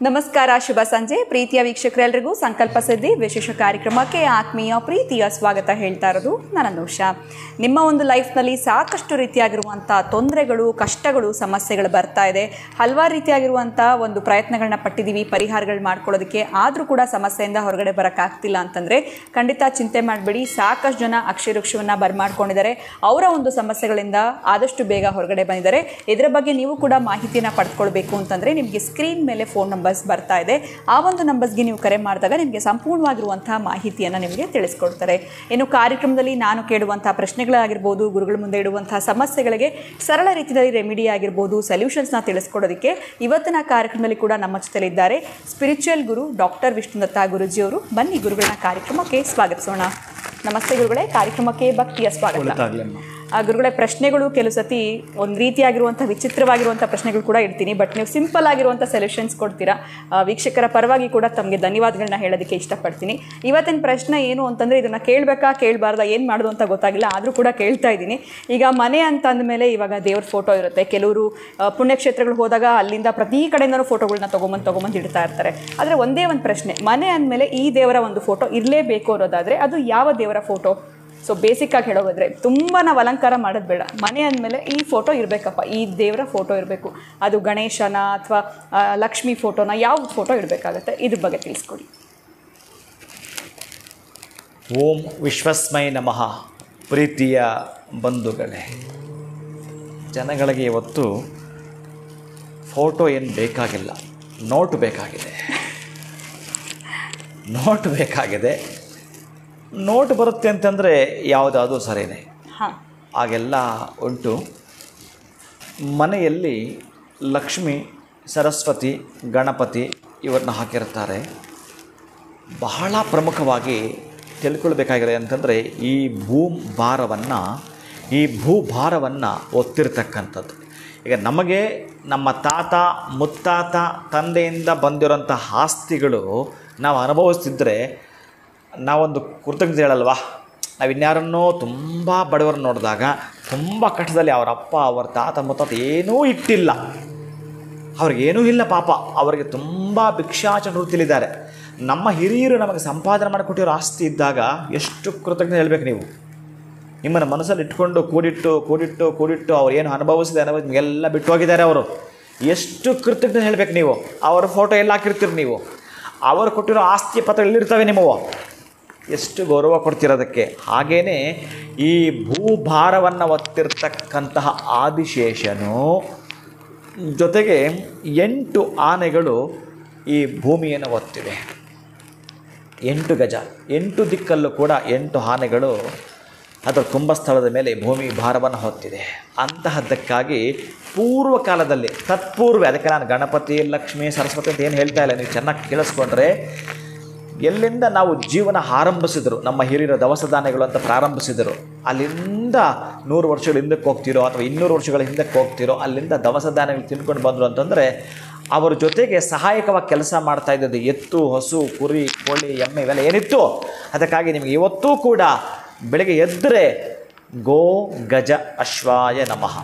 ನಮಸ್ಕಾರ, ಶುಭ ಸಂಜೆ ಪ್ರೀತಿಯ ವೀಕ್ಷಕರೆಲ್ಲರಿಗೂ ಸಂಕಲ್ಪ ಸಿದ್ಧಿ ವಿಶೇಷ ಕಾರ್ಯಕ್ರಮಕ್ಕೆ ಆತ್ಮೀಯ ಪ್ರೀತಿಯ ಸ್ವಾಗತ ಹೇಳ್ತಾ ಇರೋದು ನಾನು ಅನುಷಾ. ನಿಮ್ಮ ಒಂದು ಲೈಫ್ನಲ್ಲಿ ಸಾಕಷ್ಟು ರೀತಿಯಾಗಿರುವಂಥ ತೊಂದರೆಗಳು, ಕಷ್ಟಗಳು, ಸಮಸ್ಯೆಗಳು ಬರ್ತಾ ಇದೆ. ಹಲವಾರು ರೀತಿಯಾಗಿರುವಂಥ ಒಂದು ಪ್ರಯತ್ನಗಳನ್ನ ಪಟ್ಟಿದ್ದೀವಿ ಪರಿಹಾರಗಳು ಮಾಡ್ಕೊಳ್ಳೋದಕ್ಕೆ. ಆದರೂ ಕೂಡ ಸಮಸ್ಯೆಯಿಂದ ಹೊರಗಡೆ ಬರೋಕ್ಕಾಗ್ತಿಲ್ಲ ಅಂತಂದರೆ ಖಂಡಿತ ಚಿಂತೆ ಮಾಡಬೇಡಿ. ಸಾಕಷ್ಟು ಜನ ಅಕ್ಷರವೃಕ್ಷವನ್ನು ಬರ್ಮಾಡ್ಕೊಂಡಿದ್ದಾರೆ. ಅವರ ಒಂದು ಸಮಸ್ಯೆಗಳಿಂದ ಆದಷ್ಟು ಬೇಗ ಹೊರಗಡೆ ಬಂದಿದ್ದಾರೆ. ಇದರ ಬಗ್ಗೆ ನೀವು ಕೂಡ ಮಾಹಿತಿಯನ್ನು ಪಡೆದುಕೊಳ್ಬೇಕು ಅಂತಂದರೆ ನಿಮಗೆ ಸ್ಕ್ರೀನ್ ಮೇಲೆ ಫೋನ್ ನಂಬರ್ಸ್ ಬರ್ತಾ ಇದೆ. ಆ ಒಂದು ನಂಬರ್ಸ್ಗೆ ನೀವು ಕರೆ ಮಾಡಿದಾಗ ನಿಮಗೆ ಸಂಪೂರ್ಣವಾಗಿರುವಂತಹ ಮಾಹಿತಿಯನ್ನು ನಿಮಗೆ ತಿಳಿಸ್ಕೊಡ್ತಾರೆ. ಇನ್ನು ಕಾರ್ಯಕ್ರಮದಲ್ಲಿ ನಾನು ಕೇಳುವಂತಹ ಪ್ರಶ್ನೆಗಳಾಗಿರ್ಬೋದು, ಗುರುಗಳ ಮುಂದೆ ಇಡುವಂತಹ ಸಮಸ್ಯೆಗಳಿಗೆ ಸರಳ ರೀತಿಯಲ್ಲಿ ರೆಮಿಡಿ ಆಗಿರ್ಬೋದು, ಸೊಲ್ಯೂಷನ್ಸ್ನ ತಿಳಿಸ್ಕೊಡೋದಕ್ಕೆ ಇವತ್ತಿನ ಕಾರ್ಯಕ್ರಮದಲ್ಲಿ ಕೂಡ ನಮ್ಮ ಜೊತೆಲಿದ್ದಾರೆ ಸ್ಪಿರಿಚುವಲ್ ಗುರು ಡಾಕ್ಟರ್ ವಿಷ್ಣುದತ್ತ ಗುರುಜಿಯವರು. ಬನ್ನಿ ಗುರುಗಳನ್ನ ಕಾರ್ಯಕ್ರಮಕ್ಕೆ ಸ್ವಾಗತಿಸೋಣ. ನಮಸ್ತೆ ಗುರುಗಳೇ, ಕಾರ್ಯಕ್ರಮಕ್ಕೆ ಭಕ್ತಿಯ ಸ್ವಾಗತ. ಗುರುಗಳೇ, ಪ್ರಶ್ನೆಗಳು ಕೆಲವು ಸತಿ ಒಂದು ರೀತಿಯಾಗಿರುವಂಥ ವಿಚಿತ್ರವಾಗಿರುವಂಥ ಪ್ರಶ್ನೆಗಳು ಕೂಡ ಇಡ್ತೀನಿ, ಬಟ್ ನೀವು ಸಿಂಪಲ್ ಆಗಿರುವಂಥ ಸೊಲ್ಯೂಷನ್ಸ್ ಕೊಡ್ತೀರಾ. ವೀಕ್ಷಕರ ಪರವಾಗಿ ಕೂಡ ತಮಗೆ ಧನ್ಯವಾದಗಳನ್ನ ಹೇಳೋದಕ್ಕೆ ಇಷ್ಟಪಡ್ತೀನಿ. ಇವತ್ತಿನ ಪ್ರಶ್ನೆ ಏನು ಅಂತಂದರೆ, ಇದನ್ನು ಕೇಳಬೇಕಾ ಕೇಳಬಾರ್ದಾ, ಏನು ಮಾಡೋದು ಅಂತ ಗೊತ್ತಾಗಿಲ್ಲ, ಆದರೂ ಕೂಡ ಕೇಳ್ತಾ ಇದ್ದೀನಿ. ಈಗ ಮನೆ ಅಂತ ಅಂದಮೇಲೆ ಇವಾಗ ದೇವ್ರ ಫೋಟೋ ಇರುತ್ತೆ. ಕೆಲವರು ಪುಣ್ಯಕ್ಷೇತ್ರಗಳು ಹೋದಾಗ ಅಲ್ಲಿಂದ ಪ್ರತಿ ಕಡೆಯಿಂದನೂ ಫೋಟೋಗಳನ್ನ ತೊಗೊಂಬಂದು ಇಡ್ತಾ ಇರ್ತಾರೆ. ಆದರೆ ಒಂದೇ ಒಂದು ಪ್ರಶ್ನೆ, ಮನೆ ಅಂದಮೇಲೆ ಈ ದೇವರ ಒಂದು ಫೋಟೋ ಇರಲೇಬೇಕು ಅನ್ನೋದಾದರೆ ಅದು ಯಾವ ದೇವರ ಫೋಟೋ? ಸೊ ಬೇಸಿಕ್ಕಾಗಿ ಹೇಳೋದಾದರೆ ತುಂಬ ನಾವು ಅಲಂಕಾರ ಮಾಡೋದು ಬೇಡ. ಮನೆ ಅಂದಮೇಲೆ ಈ ಫೋಟೋ ಇರಬೇಕಪ್ಪ, ಈ ದೇವರ ಫೋಟೋ ಇರಬೇಕು. ಅದು ಗಣೇಶನ ಅಥವಾ ಲಕ್ಷ್ಮೀ ಫೋಟೋನ, ಯಾವ ಫೋಟೋ ಇರಬೇಕಾಗತ್ತೆ, ಇದ್ರ ಬಗ್ಗೆ ತಿಳಿಸ್ಕೊಡಿ. ಓಂ ವಿಶ್ವಸ್ಮೈ ನಮಃ. ಪ್ರೀತಿಯ ಬಂಧುಗಳೇ, ಜನಗಳಿಗೆ ಇವತ್ತು ಫೋಟೋ ಏನು ಬೇಕಾಗಿಲ್ಲ, ನೋಟು ಬೇಕಾಗಿದೆ. ನೋಟು ಬೇಕಾಗಿದೆ. ನೋಟ್ ಬರುತ್ತೆ ಅಂತಂದರೆ ಯಾವುದಾದ್ರೂ ಸರಿಯೇ, ಹಾಗೆಲ್ಲ ಉಂಟು. ಮನೆಯಲ್ಲಿ ಲಕ್ಷ್ಮಿ, ಸರಸ್ವತಿ, ಗಣಪತಿ ಇವ್ರನ್ನ ಹಾಕಿರ್ತಾರೆ. ಬಹಳ ಪ್ರಮುಖವಾಗಿ ತಿಳ್ಕೊಳ್ಬೇಕಾಗಿದೆ ಅಂತಂದರೆ ಈ ಭೂಭಾರವನ್ನು ಒತ್ತಿರ್ತಕ್ಕಂಥದ್ದು. ಈಗ ನಮಗೆ ನಮ್ಮ ತಾತ ಮುತ್ತಾತ ತಂದೆಯಿಂದ ಬಂದಿರೋಂಥ ಆಸ್ತಿಗಳು ನಾವು ಅನುಭವಿಸ್ತಿದ್ರೆ ನಾವೊಂದು ಕೃತಜ್ಞತೆ ಹೇಳಲ್ವಾ? ನಾವು ಇನ್ಯಾರನ್ನೋ ತುಂಬ ಬಡವರನ್ನು ನೋಡಿದಾಗ ತುಂಬ ಕಷ್ಟದಲ್ಲಿ ಅವರ ಅಪ್ಪ ಅವರ ತಾತ ಮುತ್ತಾತ ಏನೂ ಇಟ್ಟಿಲ್ಲ, ಅವ್ರಿಗೇನೂ ಇಲ್ಲ ಪಾಪ, ಅವರಿಗೆ ತುಂಬ ಭಿಕ್ಷಾಚನ ವೃತ್ತಿಲಿದ್ದಾರೆ. ನಮ್ಮ ಹಿರಿಯರು ನಮಗೆ ಸಂಪಾದನೆ ಮಾಡಿಕೊಟ್ಟಿರೋ ಆಸ್ತಿ ಇದ್ದಾಗ ಎಷ್ಟು ಕೃತಜ್ಞತೆ ಹೇಳಬೇಕು ನೀವು. ನಿಮ್ಮನ್ನು ಮನಸ್ಸಲ್ಲಿ ಇಟ್ಕೊಂಡು ಕೂಡಿಟ್ಟು ಅವ್ರು ಏನು ಅನುಭವಿಸಿದೆ ನಿಮಗೆಲ್ಲ ಬಿಟ್ಟು ಹೋಗಿದ್ದಾರೆ ಅವರು. ಎಷ್ಟು ಕೃತಜ್ಞತೆ ಹೇಳಬೇಕು ನೀವು. ಅವರ ಫೋಟೋ ಎಲ್ಲ ಹಾಕಿರ್ತೀರಿ ನೀವು, ಅವರು ಕೊಟ್ಟಿರೋ ಆಸ್ತಿಯ ಪತ್ರ ಎಲ್ಲಿರ್ತವೆ ನಿಮ್ಮವು, ಎಷ್ಟು ಗೌರವ ಕೊಡ್ತಿರೋದಕ್ಕೆ. ಹಾಗೆಯೇ ಈ ಭೂಭಾರವನ್ನು ಒತ್ತಿರ್ತಕ್ಕಂತಹ ಆದಿಶೇಷನು ಜೊತೆಗೆ 8 ಆನೆಗಳು ಈ ಭೂಮಿಯನ್ನು ಒತ್ತಿವೆ. 8 ಗಜ, 8 ದಿಕ್ಕಲ್ಲೂ ಕೂಡ 8 ಆನೆಗಳು ಅದರ ಕುಂಭಸ್ಥಳದ ಮೇಲೆ ಭೂಮಿ ಭಾರವನ್ನು ಹೊತ್ತಿದೆ. ಅಂತಹದ್ದಕ್ಕಾಗಿ ಪೂರ್ವಕಾಲದಲ್ಲಿ ತತ್ಪೂರ್ವ, ಅದಕ್ಕೆ ನಾನು ಗಣಪತಿ, ಲಕ್ಷ್ಮಿ, ಸರಸ್ವತಿ ಅಂತ ಏನು ಹೇಳ್ತಾ ಇಲ್ಲ, ನೀವು ಚೆನ್ನಾಗಿ ಕೇಳಿಸ್ಕೊಂಡ್ರೆ ಎಲ್ಲಿಂದ ನಾವು ಜೀವನ ಆರಂಭಿಸಿದರು, ನಮ್ಮ ಹಿರಿಯರ ದವಸ ಧಾನ್ಯಗಳು ಅಂತ ಪ್ರಾರಂಭಿಸಿದರು, ಅಲ್ಲಿಂದ 100 ವರ್ಷಗಳ ಹಿಂದಕ್ಕೆ ಹೋಗ್ತಿರೋ ಅಥವಾ 200 ವರ್ಷಗಳ ಹಿಂದಕ್ಕೆ ಹೋಗ್ತಿರೋ, ಅಲ್ಲಿಂದ ದವಸ ಧಾನ್ಯಗಳು ತಿನ್ಕೊಂಡು ಬಂದರು ಅಂತಂದರೆ ಅವರ ಜೊತೆಗೆ ಸಹಾಯಕವಾಗಿ ಕೆಲಸ ಮಾಡ್ತಾ ಇದ್ದದ್ದು ಎತ್ತು, ಹಸು, ಕುರಿ, ಕೋಳಿ, ಎಮ್ಮೆ ಇವೆಲ್ಲ ಏನಿತ್ತು. ಅದಕ್ಕಾಗಿ ನಿಮಗೆ ಇವತ್ತೂ ಕೂಡ ಬೆಳಗ್ಗೆ ಎದ್ದರೆ ಗೋ ಗಜ ಅಶ್ವಾಯ ನಮಃ,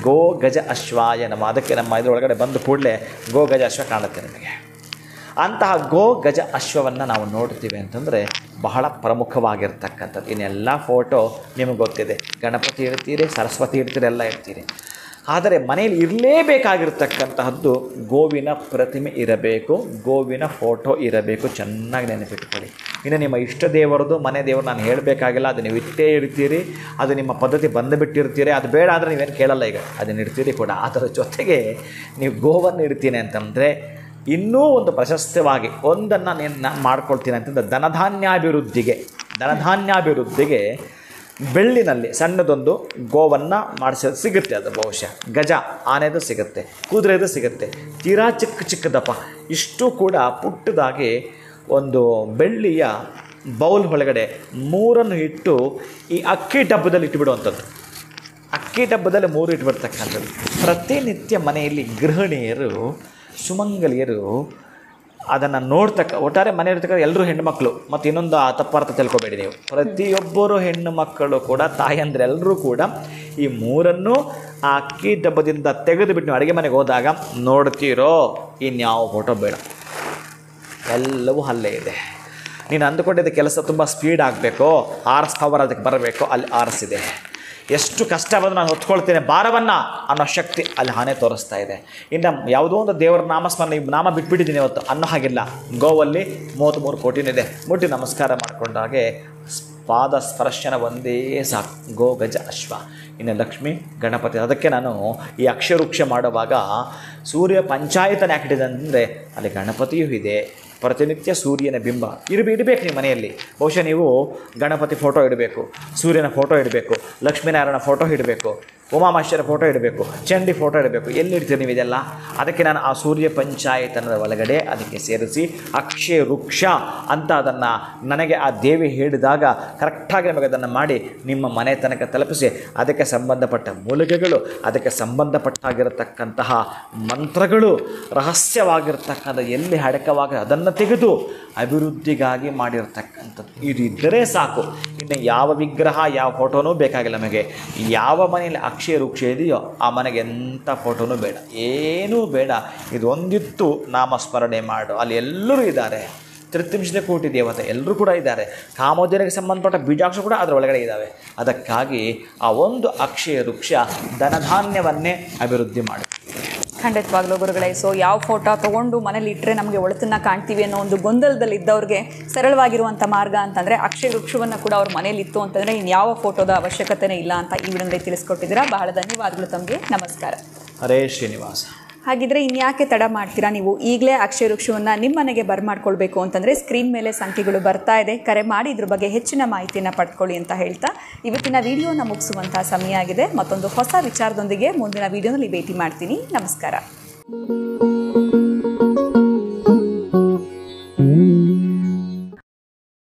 ಗೋ ಗಜ ಅಶ್ವಾಯ ನಮಃ. ಅದಕ್ಕೆ ನಮ್ಮ ಇದರೊಳಗಡೆ ಬಂದ ಕೂಡಲೇ ಗೋ ಗಜ ಅಶ್ವ ಕಾಣುತ್ತೆ ನಿಮಗೆ. ಅಂತಹ ಗೋ ಗಜ ಅಶ್ವವನ್ನು ನಾವು ನೋಡ್ತೀವಿ ಅಂತಂದರೆ ಬಹಳ ಪ್ರಮುಖವಾಗಿರ್ತಕ್ಕಂಥದ್ದು. ಇನ್ನೆಲ್ಲ ಫೋಟೋ ನಿಮಗೆ ಗೊತ್ತಿದೆ, ಗಣಪತಿ ಇಡ್ತೀರಿ, ಸರಸ್ವತಿ ಇಡ್ತೀರಿ, ಎಲ್ಲ ಇಡ್ತೀರಿ. ಆದರೆ ಮನೆಯಲ್ಲಿ ಇರಲೇಬೇಕಾಗಿರ್ತಕ್ಕಂತಹದ್ದು ಗೋವಿನ ಪ್ರತಿಮೆ ಇರಬೇಕು, ಗೋವಿನ ಫೋಟೋ ಇರಬೇಕು. ಚೆನ್ನಾಗಿ ನೆನಪಿಟ್ಕೊಳ್ಳಿ. ಇನ್ನು ನಿಮ್ಮ ಇಷ್ಟ ದೇವರದು ಮನೆ ದೇವರು ನಾನು ಹೇಳಬೇಕಾಗಿಲ್ಲ, ಅದು ನೀವು ಇಟ್ಟೇ ಇಡ್ತೀರಿ, ಅದು ನಿಮ್ಮ ಪದ್ಧತಿ ಬಂದುಬಿಟ್ಟಿರ್ತೀರಿ. ಅದು ಬೇಡ ಆದರೆ ನೀವೇನು ಕೇಳಲ್ಲ, ಈಗ ಅದನ್ನು ಇಡ್ತೀರಿ ಕೂಡ. ಅದರ ಜೊತೆಗೆ ನೀವು ಗೋವನ್ನು ಇಡ್ತೀನಿ ಅಂತಂದರೆ ಇನ್ನೂ ಒಂದು ಪ್ರಶಸ್ತವಾಗಿ ಒಂದನ್ನು ನಾನು ಮಾಡ್ಕೊಳ್ತೀನಿ ಅಂತಂದರೆ ಧನಧಾನ್ಯಾಭಿವೃದ್ಧಿಗೆ ಬೆಳ್ಳಿನಲ್ಲಿ ಸಣ್ಣದೊಂದು ಗೋವನ್ನು ಮಾಡಿಸೋದು ಸಿಗುತ್ತೆ. ಅದು ಬಹುಶಃ ಗಜ ಆನೆದು ಸಿಗುತ್ತೆ, ಕುದುರೆದು ಸಿಗುತ್ತೆ, ತೀರಾ ಚಿಕ್ಕದಪ್ಪ. ಇಷ್ಟು ಕೂಡ ಪುಟ್ಟದಾಗಿ ಒಂದು ಬೆಳ್ಳಿಯ ಬೌಲ್ ಒಳಗಡೆ 3 ಇಟ್ಟು ಈ ಅಕ್ಕಿ ಡಬ್ಬದಲ್ಲಿ ಇಟ್ಟುಬಿಡುವಂಥದ್ದು. ಅಕ್ಕಿ ಡಬ್ಬದಲ್ಲಿ 3 ಇಟ್ಬಿಡ್ತಕ್ಕಂಥದ್ದು. ಪ್ರತಿನಿತ್ಯ ಮನೆಯಲ್ಲಿ ಗೃಹಿಣಿಯರು, ಸುಮಂಗಲಿಯರು ಅದನ್ನು ಒಟ್ಟಾರೆ ಮನೆ ಇರ್ತಕ್ಕಂಥ ಎಲ್ಲರೂ ಹೆಣ್ಣುಮಕ್ಕಳು. ಮತ್ತು ಇನ್ನೊಂದು ತಪ್ಪಾರ್ಥ ತಿಳ್ಕೊಬೇಡಿ ನೀವು, ಪ್ರತಿಯೊಬ್ಬರು ಹೆಣ್ಣು ಮಕ್ಕಳು ಕೂಡ, ತಾಯಂದ್ರೆ ಎಲ್ಲರೂ ಕೂಡ ಈ ಮೂರನ್ನು ಆ ಅಕ್ಕಿ ಡಬ್ಬದಿಂದ ತೆಗೆದುಬಿಟ್ಟು ನೀವು ಅಡುಗೆ ಮನೆಗೆ ಹೋದಾಗ ನೋಡ್ತೀರೋ ಇನ್ಯಾವ ಫೋಟೋ ಬೇಡ, ಎಲ್ಲವೂ ಅಲ್ಲೇ ಇದೆ. ನೀನು ಅಂದುಕೊಂಡಿದ್ದ ಕೆಲಸ ತುಂಬ ಸ್ಪೀಡ್ ಆಗಬೇಕು, ಆರಿಸ್ಪವರ್ ಅದಕ್ಕೆ ಬರಬೇಕು, ಅಲ್ಲಿ ಆರಿಸಿದೆ. ಎಷ್ಟು ಕಷ್ಟ ಬಂದು ನಾನು ಹೊತ್ಕೊಳ್ತೇನೆ ಭಾರವನ್ನು ಅನ್ನೋ ಶಕ್ತಿ ಅಲ್ಲಿ ಆನೆ ತೋರಿಸ್ತಾ ಇದೆ. ಇನ್ನು ಯಾವುದೋ ಒಂದು ದೇವರ ನಾಮಸ್ಮರಣೆ ನಾಮ ಬಿಟ್ಬಿಟ್ಟಿದ್ದೀನಿ ಇವತ್ತು ಅನ್ನೋ ಹಾಗಿಲ್ಲ. ಗೋವಲ್ಲಿ 33 ಕೋಟಿನಿದೆ. ಮುಟ್ಟಿ ನಮಸ್ಕಾರ ಮಾಡಿಕೊಂಡಾಗೆ ಪಾದ ಸ್ಪರ್ಶನ ಒಂದೇ ಸಾಕು. ಗೋ ಗಜ ಅಶ್ವ. ಇನ್ನು ಲಕ್ಷ್ಮೀ ಗಣಪತಿ. ಅದಕ್ಕೆ ನಾನು ಈ ಅಕ್ಷರವೃಕ್ಷ ಮಾಡುವಾಗ ಸೂರ್ಯ ಪಂಚಾಯತನ ಯಾಕಿಟ್ಟಿದೆ ಅಂದರೆ ಅಲ್ಲಿ ಗಣಪತಿಯೂ ಇದೆ, ಪ್ರತಿನಿತ್ಯ ಸೂರ್ಯನ ಬಿಂಬ ಇಡಬೇಕು ನಿಮ್ಮ ಮನೆಯಲ್ಲಿ. ಬಹುಶಃ ನೀವು ಗಣಪತಿ ಫೋಟೋ ಇಡಬೇಕು, ಸೂರ್ಯನ ಫೋಟೋ ಇಡಬೇಕು, ಲಕ್ಷ್ಮೀನಾರಾಯಣ ಫೋಟೋ ಇಡಬೇಕು, ಉಮಾಮಹೇಶ್ವರ ಫೋಟೋ ಇಡಬೇಕು, ಚಂಡಿ ಫೋಟೋ ಇಡಬೇಕು. ಎಲ್ಲಿಡ್ತೀರಿ ನೀವು ಇದೆಲ್ಲ? ಅದಕ್ಕೆ ನಾನು ಆ ಸೂರ್ಯ ಪಂಚಾಯತನದ ಒಳಗಡೆ ಅದಕ್ಕೆ ಸೇರಿಸಿ ಅಕ್ಷಯ ವೃಕ್ಷ ಅಂತ ಅದನ್ನು ನನಗೆ ಆ ದೇವಿ ಹೇಳಿದಾಗ ಕರೆಕ್ಟಾಗಿ ನಮಗೆ ಅದನ್ನು ಮಾಡಿ ನಿಮ್ಮ ಮನೆ ತನಕ ತಲುಪಿಸಿ ಅದಕ್ಕೆ ಸಂಬಂಧಪಟ್ಟ ಮೂಲಿಕೆಗಳು, ಅದಕ್ಕೆ ಸಂಬಂಧಪಟ್ಟಾಗಿರತಕ್ಕಂತಹ ಮಂತ್ರಗಳು, ರಹಸ್ಯವಾಗಿರ್ತಕ್ಕಂಥ ಎಲ್ಲಿ ಅಡಕವಾಗಿ ಅದನ್ನು ತೆಗೆದು ಅಭಿವೃದ್ಧಿಗಾಗಿ ಮಾಡಿರ್ತಕ್ಕಂಥದ್ದು ಇದು ಇದ್ದರೆ ಸಾಕು. ಇನ್ನು ಯಾವ ವಿಗ್ರಹ ಯಾವ ಫೋಟೋನೂ ಬೇಕಾಗಿಲ್ಲ ನಮಗೆ. ಯಾವ ಮನೆಯಲ್ಲಿ ಅಕ್ಷಯ ವೃಕ್ಷ ಇದೆಯೋ ಆ ಮನೆಗೆ ಎಂಥ ಫೋಟೋನೂ ಬೇಡ, ಏನೂ ಬೇಡ. ಇದು ಒಂದಿತ್ತು ನಾಮಸ್ಮರಣೆ ಮಾಡು. ಅಲ್ಲಿ ಎಲ್ಲರೂ ಇದ್ದಾರೆ, 33 ಕೋಟಿ ದೇವತೆ ಎಲ್ಲರೂ ಕೂಡ ಇದ್ದಾರೆ. ಕಾಮೋದಯನಿಗೆ ಸಂಬಂಧಪಟ್ಟ ಬೀಜಾಕ್ಷ ಕೂಡ ಅದರ ಒಳಗಡೆ ಇದ್ದಾವೆ. ಅದಕ್ಕಾಗಿ ಆ ಒಂದು ಅಕ್ಷಯ ವೃಕ್ಷ ಧನಧಾನ್ಯವನ್ನೇ ಅಭಿವೃದ್ಧಿ ಮಾಡಿ. ಖಂಡಿತವಾಗ್ಲೂ ಗುರುಗಳೇ. ಸೊ ಯಾವ ಫೋಟೋ ತೊಗೊಂಡು ಮನೇಲಿ ಇಟ್ಟರೆ ನಮಗೆ ಒಳಿತನ್ನು ಕಾಣ್ತೀವಿ ಅನ್ನೋ ಒಂದು ಗೊಂದಲದಲ್ಲಿ ಇದ್ದವ್ರಿಗೆ ಸರಳವಾಗಿರುವಂಥ ಮಾರ್ಗ ಅಂತಂದರೆ ಅಕ್ಷಯ ವೃಕ್ಷವನ್ನು ಕೂಡ ಅವ್ರ ಮನೇಲಿ ಇತ್ತು ಅಂತಂದರೆ ಇನ್ಯಾವ ಫೋಟೋದ ಅವಶ್ಯಕತೆನೇ ಇಲ್ಲ ಅಂತ ಈ ವಿಡಿಯೋದಲ್ಲಿ ತಿಳಿಸ್ಕೊಟ್ಟಿದ್ದೀರಾ. ಬಹಳ ಧನ್ಯವಾದಗಳು ತಮಗೆ. ನಮಸ್ಕಾರ. ಹರೇ ಶ್ರೀನಿವಾಸ. ಹಾಗಿದ್ರೆ ಇನ್ಯಾಕೆ ತಡ ಮಾಡ್ತೀರಾ? ನೀವು ಈಗಲೇ ಅಕ್ಷಯ ವೃಕ್ಷವನ್ನು ನಿಮ್ಮ ಮನೆಗೆ ಬರ್ಮಾಡ್ಕೊಳ್ಬೇಕು ಅಂತಂದರೆ ಸ್ಕ್ರೀನ್ ಮೇಲೆ ಸಂಖ್ಯೆಗಳು ಬರ್ತಾ ಇದೆ, ಕರೆ ಮಾಡಿ ಇದ್ರ ಬಗ್ಗೆ ಹೆಚ್ಚಿನ ಮಾಹಿತಿಯನ್ನು ಪಡ್ಕೊಳ್ಳಿ ಅಂತ ಹೇಳ್ತಾ ಇವತ್ತಿನ ವಿಡಿಯೋನ ಮುಗಿಸುವಂಥ ಸಮಯ ಆಗಿದೆ. ಮತ್ತೊಂದು ಹೊಸ ವಿಚಾರದೊಂದಿಗೆ ಮುಂದಿನ ವಿಡಿಯೋನಲ್ಲಿ ಭೇಟಿ ಮಾಡ್ತೀನಿ. ನಮಸ್ಕಾರ.